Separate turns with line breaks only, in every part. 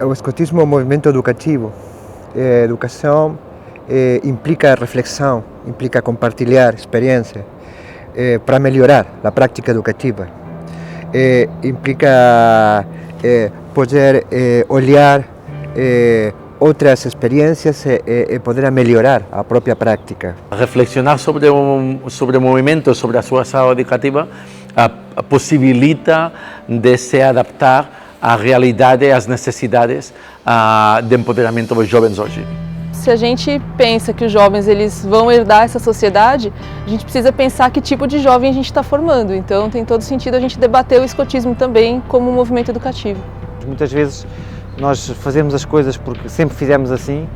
O escotismo é um movimento educativo. Educação implica reflexão, implica compartilhar experiência para melhorar a prática educativa. Implica poder olhar outras experiências e poder melhorar a própria prática.
Reflexionar sobre o movimento, sobre a sua ação educativa, possibilita de se adaptar à realidade e às necessidades de empoderamento dos jovens hoje.
Se a gente pensa que os jovens eles vão herdar essa sociedade, a gente precisa pensar que tipo de jovem a gente está formando. Então tem todo sentido a gente debater o escotismo também como um movimento educativo.
Muitas vezes nós fazemos as coisas porque sempre fizemos assim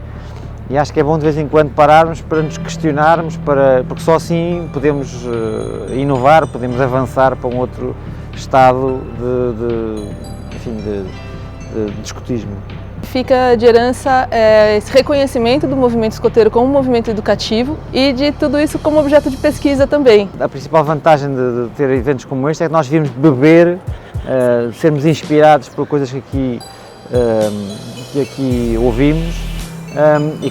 e acho que é bom de vez em quando pararmos para nos questionarmos, porque só assim podemos inovar, podemos avançar para um outro estado de escotismo.
Fica de herança esse reconhecimento do movimento escoteiro como um movimento educativo e de tudo isso como objeto de pesquisa também.
A principal vantagem de ter eventos como este é que nós virmos beber, sermos inspirados por coisas que aqui ouvimos e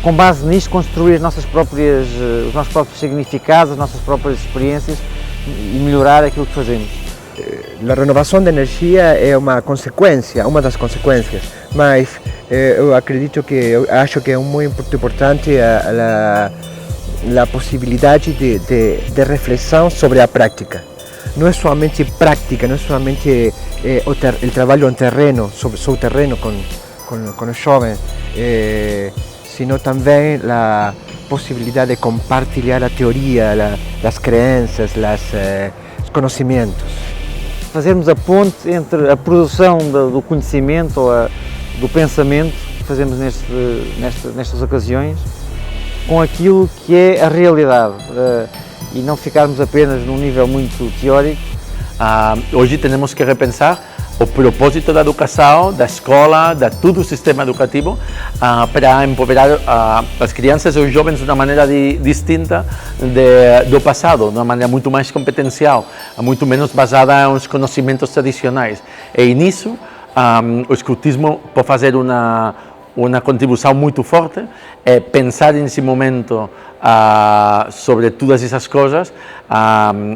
com base nisto construir os nossos próprios significados, as nossas próprias experiências e melhorar aquilo que fazemos.
A renovação de energia é uma das consequências, mas eu acho que é muito importante a possibilidade de reflexão sobre a prática. Não é somente prática, não é somente o trabalho em terreno, sobre o terreno com os jovens, sino também a possibilidade de compartilhar a teoria, as crenças, os conhecimentos.
Fazermos a ponte entre a produção do conhecimento ou do pensamento que fazemos nestas ocasiões com aquilo que é a realidade e não ficarmos apenas num nível muito teórico.
Hoje temos que repensar o propósito da educação, da escola, de todo o sistema educativo para empoderar as crianças e os jovens de uma maneira distinta do passado, de uma maneira muito mais competencial, muito menos baseada nos conhecimentos tradicionais. E nisso o escotismo pode fazer uma contribuição muito forte, pensar nesse momento sobre todas essas coisas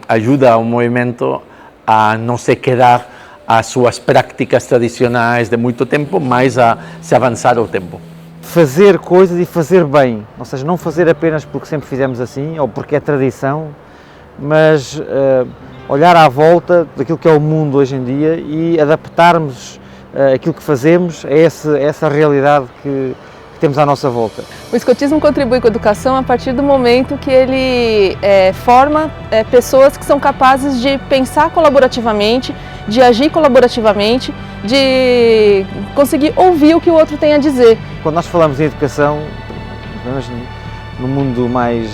ajuda o movimento a não se quedar às suas práticas tradicionais de muito tempo, mas a se avançar ao tempo.
Fazer coisas e fazer bem, ou seja, não fazer apenas porque sempre fizemos assim ou porque é tradição, mas olhar à volta daquilo que é o mundo hoje em dia e adaptarmos aquilo que fazemos a essa realidade que temos à nossa volta.
O escotismo contribui com a educação a partir do momento que ele forma pessoas que são capazes de pensar colaborativamente, de agir colaborativamente, de conseguir ouvir o que o outro tem a dizer.
Quando nós falamos em educação, no mundo mais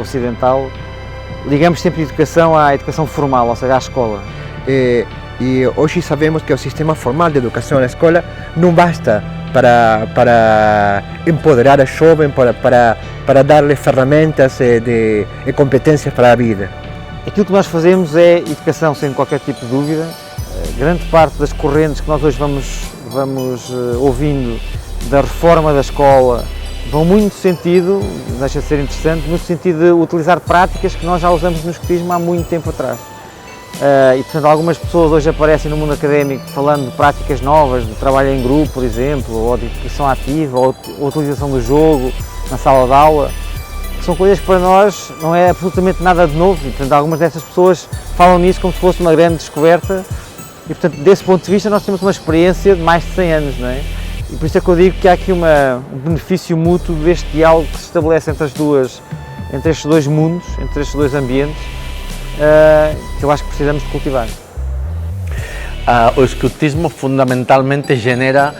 ocidental, ligamos sempre a educação à educação formal, ou seja, à escola.
E hoje sabemos que o sistema formal de educação na escola não basta para empoderar a jovem, para dar-lhe ferramentas e competências para a vida.
Aquilo que nós fazemos é educação, sem qualquer tipo de dúvida. Grande parte das correntes que nós hoje vamos ouvindo da reforma da escola vão muito no sentido, deixa de ser interessante, no sentido de utilizar práticas que nós já usamos no escotismo há muito tempo atrás. E portanto algumas pessoas hoje aparecem no mundo académico falando de práticas novas, de trabalho em grupo, por exemplo, ou de educação ativa, ou a utilização do jogo na sala de aula, que são coisas que para nós não é absolutamente nada de novo, e portanto algumas dessas pessoas falam nisso como se fosse uma grande descoberta, e portanto desse ponto de vista nós temos uma experiência de mais de 100 anos, não é? E por isso é que eu digo que há aqui um benefício mútuo deste diálogo que se estabelece entre estes dois mundos, entre estes dois ambientes, que eu acho que precisamos de cultivar.
O escotismo fundamentalmente genera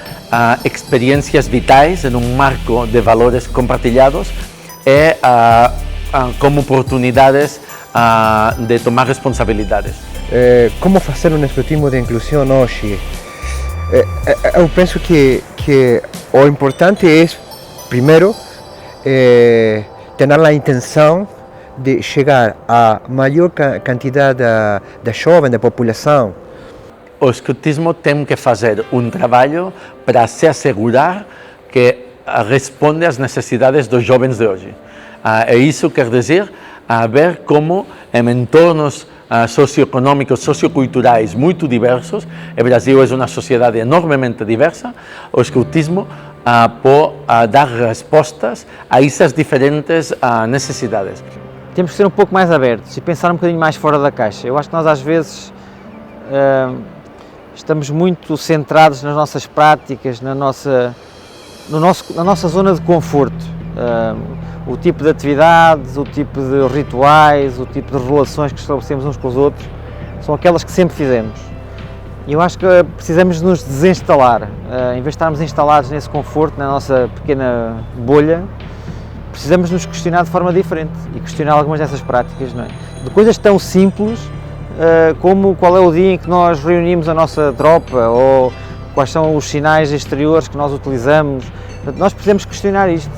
experiências vitais em um marco de valores compartilhados e como oportunidades de tomar responsabilidades.
Como fazer um escotismo de inclusão hoje? Eu penso que o importante é, primeiro, ter a intenção de chegar à maior quantidade de jovens, da população.
o escotismo tem que fazer um trabalho para se assegurar que responde às necessidades dos jovens de hoje. E isso quer dizer ver como em entornos socioeconómicos, socioculturais muito diversos, o Brasil é uma sociedade enormemente diversa, o escotismo pode dar respostas a essas diferentes necessidades.
Temos que ser um pouco mais abertos e pensar um bocadinho mais fora da caixa. Eu acho que nós às vezes estamos muito centrados nas nossas práticas, na nossa zona de conforto. O tipo de atividades, o tipo de rituais, o tipo de relações que estabelecemos uns com os outros, são aquelas que sempre fizemos. E eu acho que precisamos nos desinstalar. Em vez de estarmos instalados nesse conforto, na nossa pequena bolha, precisamos nos questionar de forma diferente e questionar algumas dessas práticas, não é? De coisas tão simples como qual é o dia em que nós reunimos a nossa tropa ou quais são os sinais exteriores que nós utilizamos. Nós precisamos questionar isto.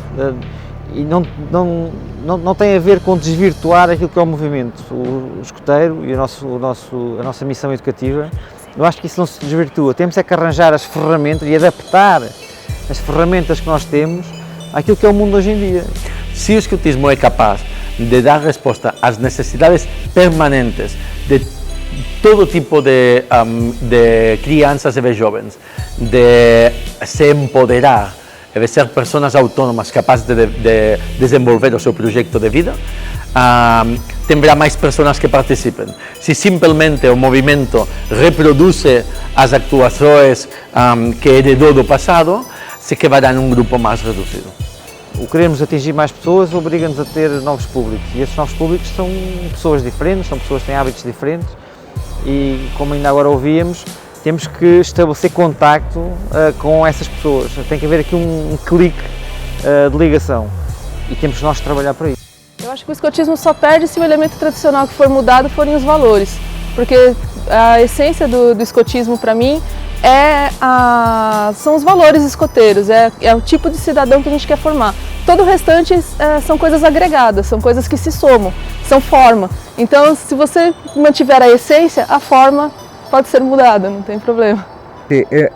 E não tem a ver com desvirtuar aquilo que é o movimento, o escoteiro e a nossa missão educativa. Eu acho que isso não se desvirtua. Temos é que arranjar as ferramentas e adaptar as ferramentas que nós temos àquilo que é o mundo hoje em dia.
Se o escotismo é capaz de dar resposta às necessidades permanentes de todo tipo de crianças e de jovens, de se empoderar, de ser pessoas autônomas capazes de desenvolver o seu projeto de vida, terá mais pessoas que participem. Se simplesmente o movimento reproduz as actuações que heredou do passado, se quedará num grupo mais reduzido.
O querermos atingir mais pessoas obriga-nos a ter novos públicos, e esses novos públicos são pessoas diferentes, são pessoas que têm hábitos diferentes, e como ainda agora ouvíamos, temos que estabelecer contacto com essas pessoas. Tem que haver aqui um clique de ligação, e temos nós de trabalhar para isso.
Eu acho que o escotismo só perde se o elemento tradicional que for mudado forem os valores, porque a essência do escotismo para mim são os valores escoteiros, é o tipo de cidadão que a gente quer formar. Todo o restante são coisas agregadas, são coisas que se somam, são forma. Então, se você mantiver a essência, a forma pode ser mudada, não tem problema.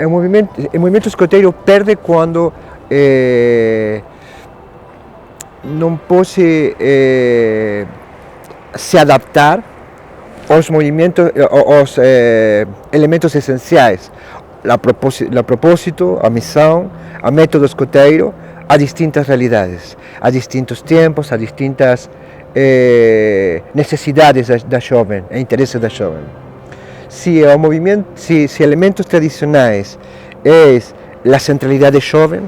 O movimento escoteiro perde quando não pode se adaptar aos movimentos, aos elementos essenciais, a propósito, a missão, a método escoteiro, a distintas realidades, a distintos tempos, a distintas necessidades da jovem, interesses da jovem. Se o movimento, se elementos tradicionais é a centralidade jovem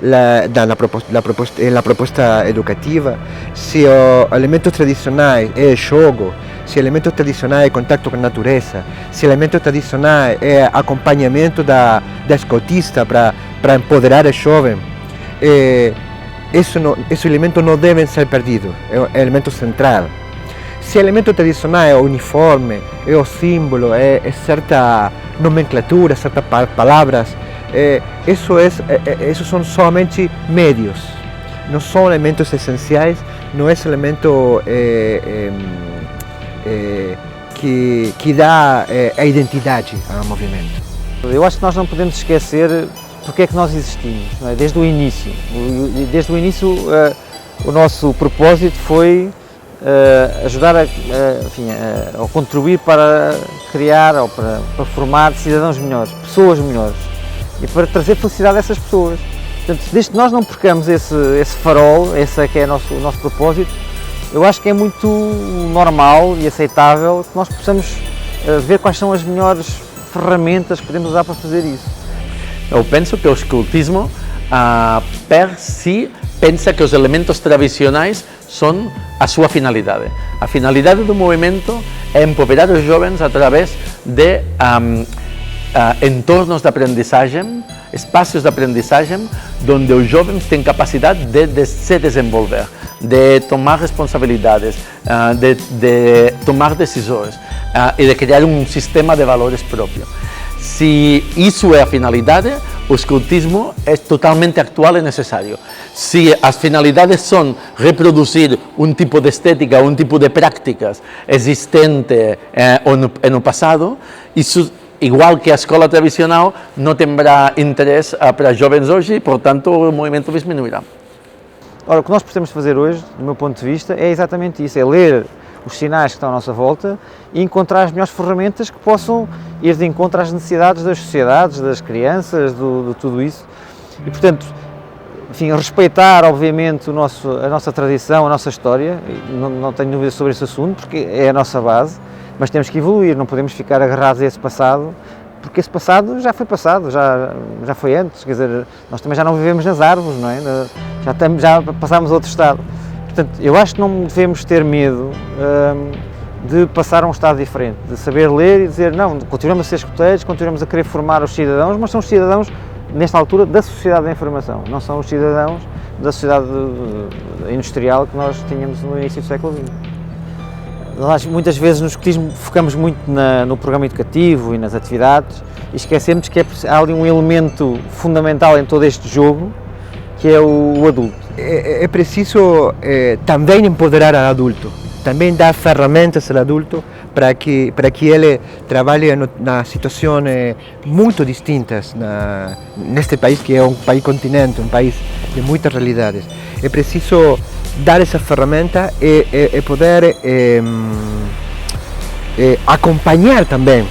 na proposta educativa, se os elementos tradicionais é jogo, se elementos tradicionais é contato com a natureza, se elementos tradicionais é acompanhamento da escotista para empoderar o jovem, esses elementos não devem ser perdidos, é elemento central. Se o elemento tradicional é o uniforme, é o símbolo, é certa nomenclatura, certas palavras, esses são somente médios, não são elementos essenciais, não é esse elemento que dá a identidade ao movimento.
Eu acho que nós não podemos esquecer porque é que nós existimos, não é? Desde o início. O nosso propósito foi ajudar ou contribuir para criar ou para formar cidadãos melhores, pessoas melhores, e para trazer felicidade a essas pessoas. Portanto, desde que nós não percamos esse farol, esse é que é o nosso propósito, eu acho que é muito normal e aceitável que nós possamos ver quais são as melhores ferramentas que podemos usar para fazer isso.
Eu penso que o escotismo, per si, pensa que os elementos tradicionais são a sua finalidade. A finalidade do movimento é empoderar os jovens através de entornos de aprendizagem, espaços de aprendizagem, onde os jovens têm capacidade de se desenvolver, de tomar responsabilidades, de tomar decisões e de criar um sistema de valores próprio. Se isso é a finalidade, o escotismo é totalmente atual e necessário. Se as finalidades são reproduzir um tipo de estética, um tipo de práticas existente no passado, isso igual que a escola tradicional, não terá interesse para jovens hoje e, portanto, o movimento diminuirá.
Ora, o que nós precisamos fazer hoje, do meu ponto de vista, é exatamente isso, é ler os sinais que estão à nossa volta e encontrar as melhores ferramentas que possam ir de encontro às necessidades das sociedades, das crianças, de tudo isso. E, portanto, enfim, respeitar, obviamente, a nossa tradição, a nossa história, não tenho dúvidas sobre esse assunto, porque é a nossa base, mas temos que evoluir, não podemos ficar agarrados a esse passado, porque esse passado já foi passado, já foi antes, quer dizer, nós também já não vivemos nas árvores, não é? Já passámos a outro estado. Portanto, eu acho que não devemos ter medo de passar a um estado diferente, de saber ler e dizer, não, continuamos a ser escuteiros, continuamos a querer formar os cidadãos, mas são os cidadãos, nesta altura, da sociedade da informação, não são os cidadãos da sociedade industrial que nós tínhamos no início do século XX. Nós, muitas vezes, no escutismo, focamos muito no programa educativo e nas atividades e esquecemos que há ali um elemento fundamental em todo este jogo, que é o adulto.
É preciso também empoderar o adulto, também dar ferramentas ao adulto para que ele trabalhe nas situações muito distintas neste país, que é um país continente, um país de muitas realidades. É preciso dar essa ferramenta e poder acompanhar também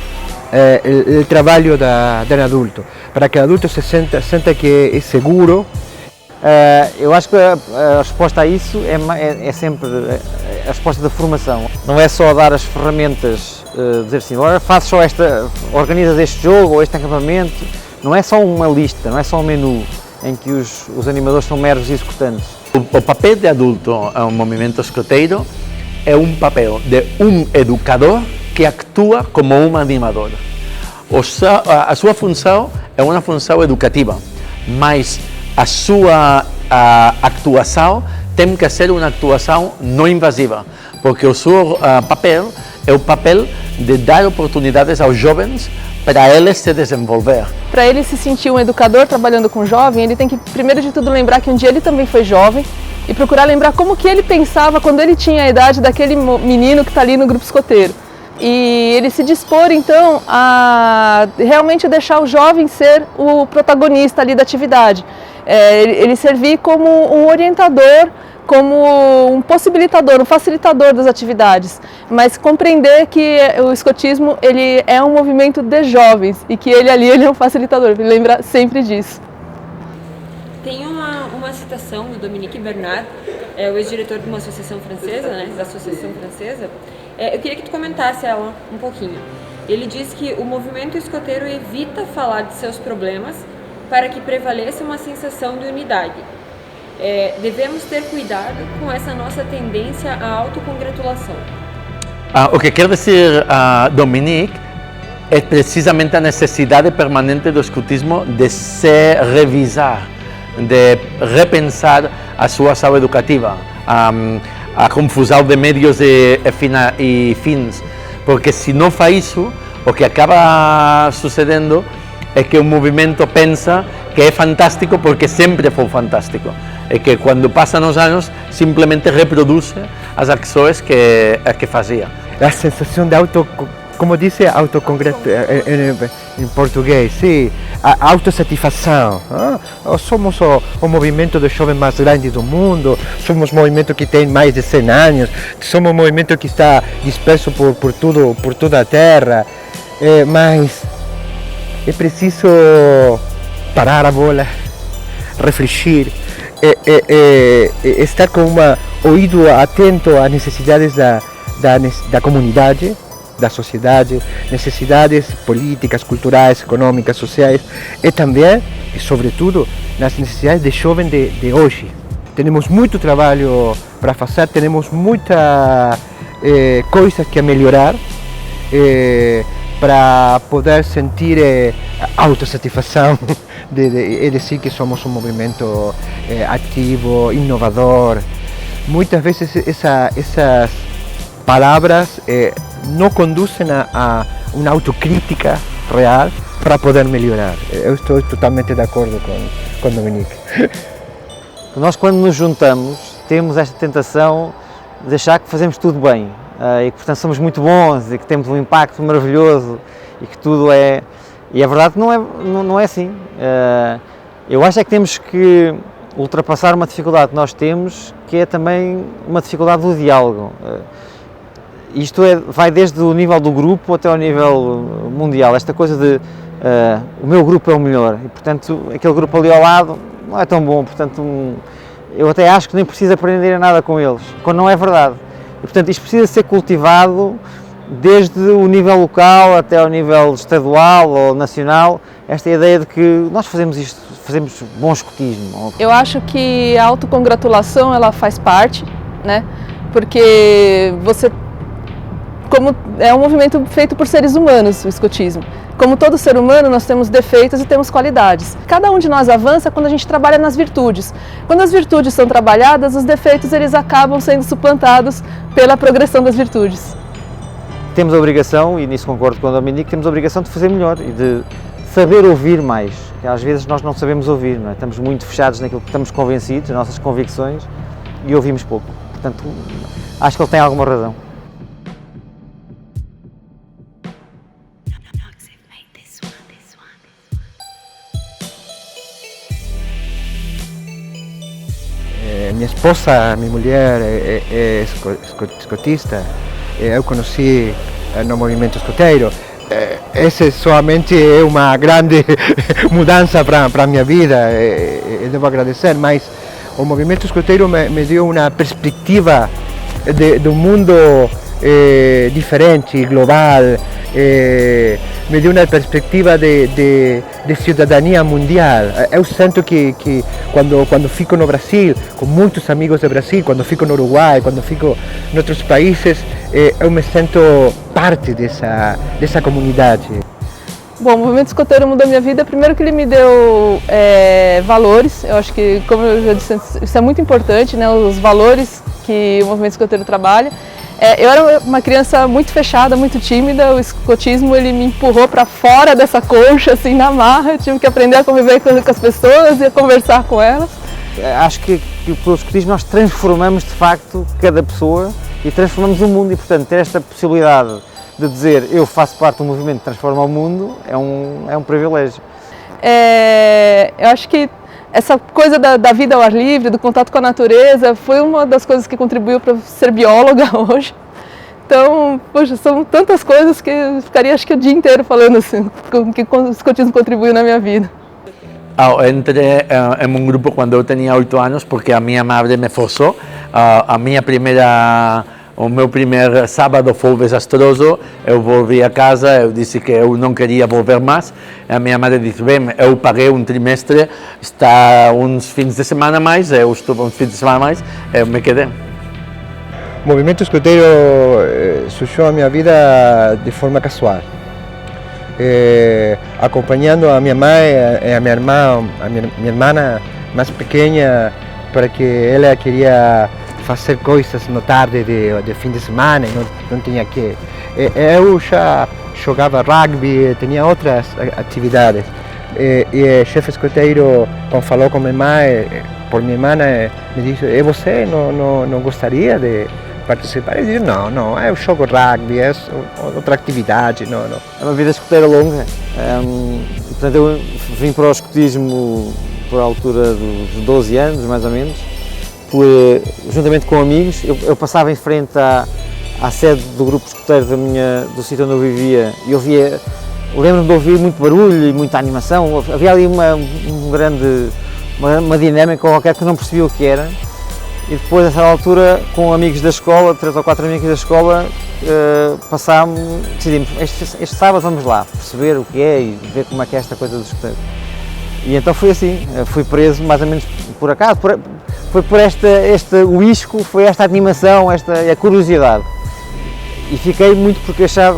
o trabalho do adulto, para que o adulto se sinta que é seguro.
Eu acho que a resposta a isso é sempre a resposta da formação. Não é só dar as ferramentas, dizer assim, olha, faz só organizas este jogo ou este acampamento. Não é só uma lista, não é só um menu em que os animadores são meros executantes.
O papel de adulto no movimento escoteiro é um papel de um educador que atua como um animador. A sua função é uma função educativa, mas a sua actuação tem que ser uma actuação não invasiva, porque o seu papel é o papel de dar oportunidades aos jovens para eles se desenvolver.
Para ele se sentir um educador trabalhando com jovem, ele tem que, primeiro de tudo, lembrar que um dia ele também foi jovem e procurar lembrar como que ele pensava quando ele tinha a idade daquele menino que está ali no grupo escoteiro. E ele se dispor, então, a realmente deixar o jovem ser o protagonista ali da atividade. Ele servir como um orientador, como um possibilitador, um facilitador das atividades, mas compreender que o escotismo ele é um movimento de jovens e que ele é um facilitador, lembrar sempre disso.
Tem uma citação do Dominique Bernard, o ex-diretor de uma associação francesa, da Associação Francesa. Eu queria que tu comentasse ela um pouquinho. Ele diz que o movimento escoteiro evita falar de seus problemas para que prevaleça uma sensação de unidade. Devemos ter cuidado com essa nossa tendência à autocongratulação.
O que quer dizer Dominique é precisamente a necessidade permanente do escutismo de se revisar, de repensar a sua ação educativa, a confusão de meios e fins, porque se não faz isso, o que acaba sucedendo é que o movimento pensa que é fantástico porque sempre foi fantástico, e que quando passam os anos simplesmente reproduz as ações que fazia.
A sensação de como dice em português, sim, a autosatisfação. Somos o movimento de jovens mais grande do mundo, somos um movimento que tem mais de 100 anos, somos um movimento que está disperso por toda a terra, mas é preciso parar a bola, refletir, estar com um ouvido atento às necessidades da comunidade, da sociedade, necessidades políticas, culturais, econômicas, sociais e também, e sobretudo, nas necessidades de jovens de hoje. Temos muito trabalho para fazer, temos muitas coisas que melhorar para poder sentir autosatisfação e dizer que somos um movimento ativo, inovador. Muitas vezes essas palavras não conduzem a uma autocrítica real para poder melhorar. Eu estou totalmente de acordo com Dominique.
Nós, quando nos juntamos, temos esta tentação de achar que fazemos tudo bem e que, portanto, somos muito bons e que temos um impacto maravilhoso e que tudo é... E a verdade não é assim. Eu acho é que temos que ultrapassar uma dificuldade que nós temos, que é também uma dificuldade do diálogo. Isto vai desde o nível do grupo até ao nível mundial, esta coisa de o meu grupo é o melhor e, portanto, aquele grupo ali ao lado não é tão bom, portanto, eu até acho que nem preciso aprender nada com eles, quando não é verdade. E, portanto, isto precisa ser cultivado desde o nível local até ao nível estadual ou nacional, esta ideia de que nós fazemos isto, fazemos bom escotismo.
Eu acho que a autocongratulação ela faz parte, né? Porque como é um movimento feito por seres humanos, o escotismo. Como todo ser humano, nós temos defeitos e temos qualidades. Cada um de nós avança quando a gente trabalha nas virtudes. Quando as virtudes são trabalhadas, os defeitos eles acabam sendo suplantados pela progressão das virtudes.
Temos a obrigação, e nisso concordo com o Dominique, temos a obrigação de fazer melhor e de saber ouvir mais. Porque às vezes nós não sabemos ouvir, não é? Estamos muito fechados naquilo que estamos convencidos, nas nossas convicções, e ouvimos pouco. Portanto, acho que ele tem alguma razão.
Minha esposa, minha mulher, é escotista. Eu conheci no movimento escoteiro. Essa somente é uma grande mudança para a minha vida. Eu devo agradecer, mas o movimento escoteiro me deu uma perspectiva de um mundo diferente, global. Me deu uma perspectiva de cidadania mundial. Eu sinto que quando fico no Brasil, com muitos amigos do Brasil, quando fico no Uruguai, quando fico em outros países, eu me sinto parte dessa comunidade.
Bom, o movimento escoteiro mudou minha vida. Primeiro que ele me deu valores. Eu acho que, como eu já disse, isso é muito importante, né? Os valores que o movimento escoteiro trabalha. Eu era uma criança muito fechada, muito tímida. O escotismo ele me empurrou para fora dessa concha, assim, na marra. Eu tive que aprender a conviver com as pessoas e a conversar com elas.
Acho que pelo escotismo nós transformamos de facto cada pessoa e transformamos o mundo, e portanto ter esta possibilidade de dizer eu faço parte do movimento que transforma o mundo é um privilégio.
Eu acho que essa coisa da vida ao ar livre, do contato com a natureza, foi uma das coisas que contribuiu para ser bióloga hoje. Então, poxa, são tantas coisas que eu ficaria acho que o dia inteiro falando assim, que o escotismo contribuiu na minha vida.
Entré en un grupo cuando eu tenía 8 anos porque a minha madre me forçou. O meu primeiro sábado foi desastroso, eu volvi a casa, eu disse que eu não queria volver mais. A minha madre disse, bem, eu paguei um trimestre, está uns fins de semana mais, eu estou uns fins de semana mais, eu me quedei.
O movimento escoteiro surgiu na minha vida de forma casual. Acompanhando a minha mãe e a minha irmã mais pequena, para que ela queria fazer coisas no tarde de fim de semana e não tinha que. Eu já jogava rugby, tinha outras atividades. E o chefe escoteiro, quando falou com minha mãe, por minha irmã, me disse: e você não gostaria de participar? Eu disse: não, eu jogo rugby, é outra atividade, não.
É uma vida escoteira longa. Portanto, eu vim para o escotismo por altura dos 12 anos, mais ou menos. Juntamente com amigos, eu passava em frente à sede do grupo escoteiro do sítio onde eu vivia e lembro-me de ouvir muito barulho e muita animação. Havia ali uma dinâmica qualquer que eu não percebia o que era. E depois, a certa altura, com amigos da escola, 3 ou 4 amigos da escola, decidimos, este sábado vamos lá perceber o que é e ver como é que é esta coisa do escoteiro. E então foi assim, fui preso mais ou menos por acaso, foi por o isco, foi esta animação, a curiosidade. E fiquei muito porque achava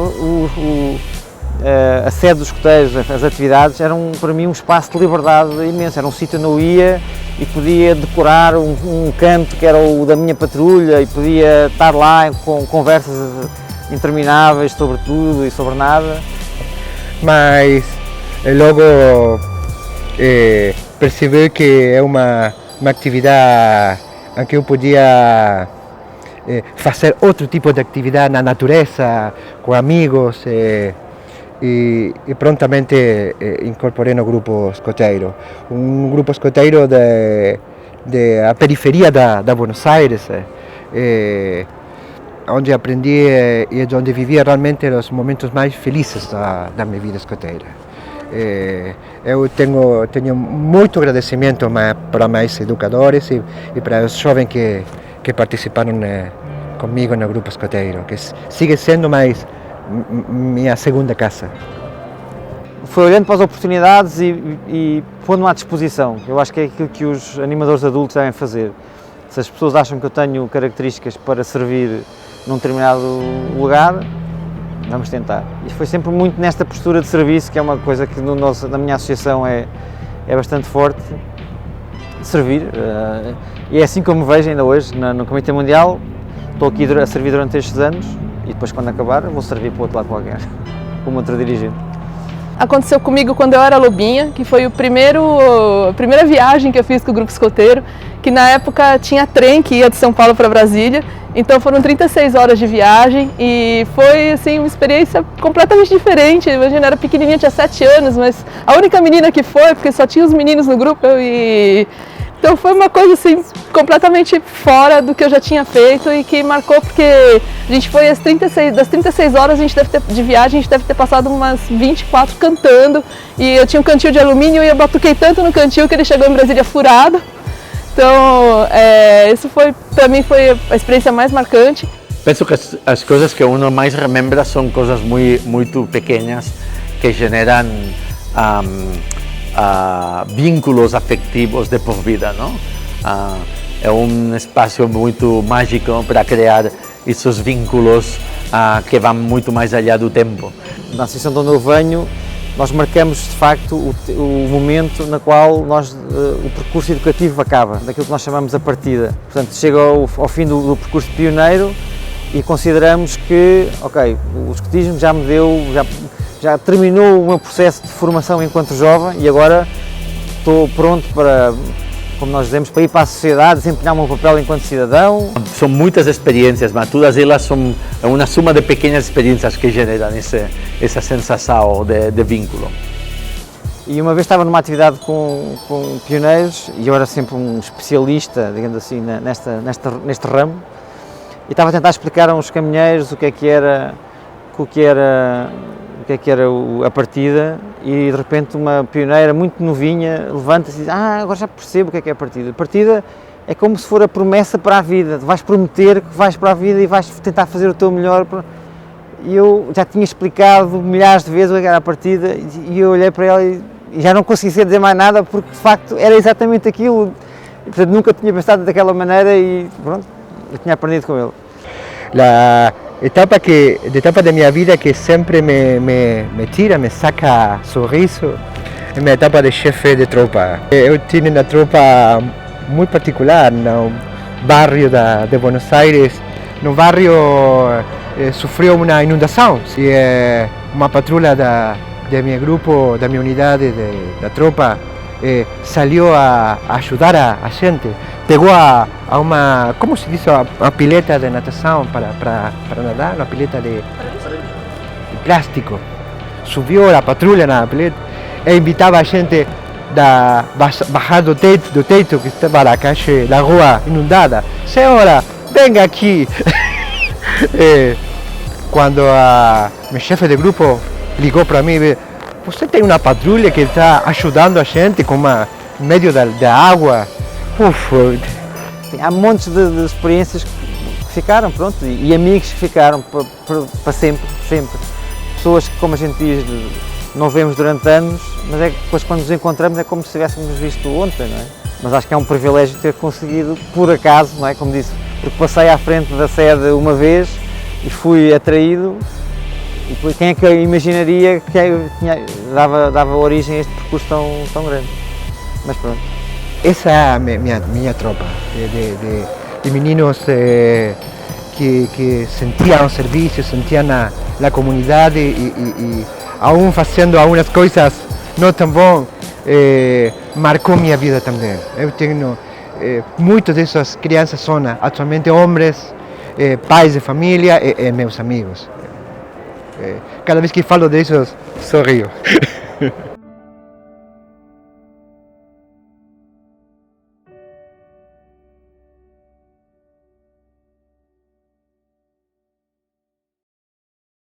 a sede dos escoteiros, as atividades, eram para mim um espaço de liberdade imenso, era um sítio onde eu ia e podia decorar um canto que era o da minha patrulha e podia estar lá com conversas intermináveis sobre tudo e sobre nada.
Mas logo percebi que é uma atividade em que eu podia fazer outro tipo de atividade na natureza, com amigos. e prontamente incorporei no grupo escoteiro. Grupo escoteiro da periferia da Buenos Aires, onde aprendi e onde vivia realmente os momentos mais felizes da minha vida escoteira. Eu tenho muito agradecimento para meus educadores e para os jovens que participaram comigo no grupo escoteiro, que sigue sendo minha segunda casa.
Foi olhando para as oportunidades e pondo-me à disposição. Eu acho que é aquilo que os animadores adultos devem fazer. Se as pessoas acham que eu tenho características para servir num determinado lugar, vamos tentar. E foi sempre muito nesta postura de serviço, que é uma coisa que na minha associação é bastante forte, servir. E é assim como me vejo ainda hoje no Comitê Mundial. Estou aqui a servir durante estes anos e depois, quando acabar, vou servir para o outro lado qualquer, como outro dirigente.
Aconteceu comigo quando eu era lobinha, que foi a primeira viagem que eu fiz com o grupo escoteiro, que na época tinha trem que ia de São Paulo para Brasília, então foram 36 horas de viagem e foi assim, uma experiência completamente diferente. Imagina, eu era pequenininha, tinha 7 anos, mas a única menina que foi, porque só tinha os meninos no grupo, então foi uma coisa assim, completamente fora do que eu já tinha feito e que marcou, porque a gente foi das 36 horas de viagem, a gente deve ter passado umas 24 cantando, e eu tinha um cantil de alumínio e eu batuquei tanto no cantil que ele chegou em Brasília furado. Então, isso para mim foi a experiência mais marcante.
Penso que as coisas que uno mais remembra são coisas muito pequenas que generam vínculos afetivos de por vida, não? É um espaço muito mágico para criar esses vínculos que vão muito mais allá do tempo.
Na associação de onde eu venho, nós marcamos de facto o momento na qual o percurso educativo acaba, daquilo que nós chamamos a partida. Portanto, chega ao fim do percurso de pioneiro e consideramos que, ok, o escotismo já terminou o meu processo de formação enquanto jovem e agora estou pronto para, como nós dizemos, para ir para a sociedade, desempenhar o meu papel enquanto cidadão.
São muitas experiências, mas todas elas são uma soma de pequenas experiências que geram essa sensação de vínculo.
E uma vez estava numa atividade com pioneiros e eu era sempre um especialista, digamos assim, neste ramo, e estava a tentar explicar a uns caminheiros o que era a partida, e de repente uma pioneira muito novinha levanta-se e diz: agora já percebo o que é a partida. A partida é como se for a promessa para a vida, vais prometer que vais para a vida e vais tentar fazer o teu melhor. E eu já tinha explicado milhares de vezes o que era a partida e eu olhei para ela e já não conseguia dizer mais nada, porque de facto era exatamente aquilo. E, portanto, nunca tinha pensado daquela maneira e pronto, eu tinha aprendido com ele.
A etapa da minha vida que sempre me saca sorriso, é a minha etapa de chefe de tropa. Eu tinha uma tropa muito particular no bairro de Buenos Aires. No bairro sofreu uma inundação e uma patrulha do meu grupo, da minha unidade da tropa, saiu a ajudar a gente. Pegou a uma, como se diz, a pileta de natação para nadar, uma pileta de plástico. Subiu a patrulha na pileta e invitava a gente a baixar do teto que estava na caixa da rua inundada. Senhora, venga aqui! Quando meu chefe de grupo ligou para mim, você tem uma patrulha que está ajudando a gente com no meio da água.
Há montes de experiências que ficaram, pronto, e amigos que ficaram para sempre. Pessoas que, como a gente diz, não vemos durante anos, mas é que depois quando nos encontramos é como se tivéssemos visto ontem, não é? Mas acho que é um privilégio ter conseguido, por acaso, não é? Como disse, porque passei à frente da sede uma vez e fui atraído, e quem é que eu imaginaria que dava origem a este percurso tão grande? Mas pronto.
Essa é a minha tropa, de meninos que sentiam o serviço, sentiam a comunidade e aún fazendo algumas coisas não tão bom, marcou minha vida também. Eu tenho muitas dessas crianças são atualmente homens, pais de família e meus amigos. Cada vez que falo disso, sorrio.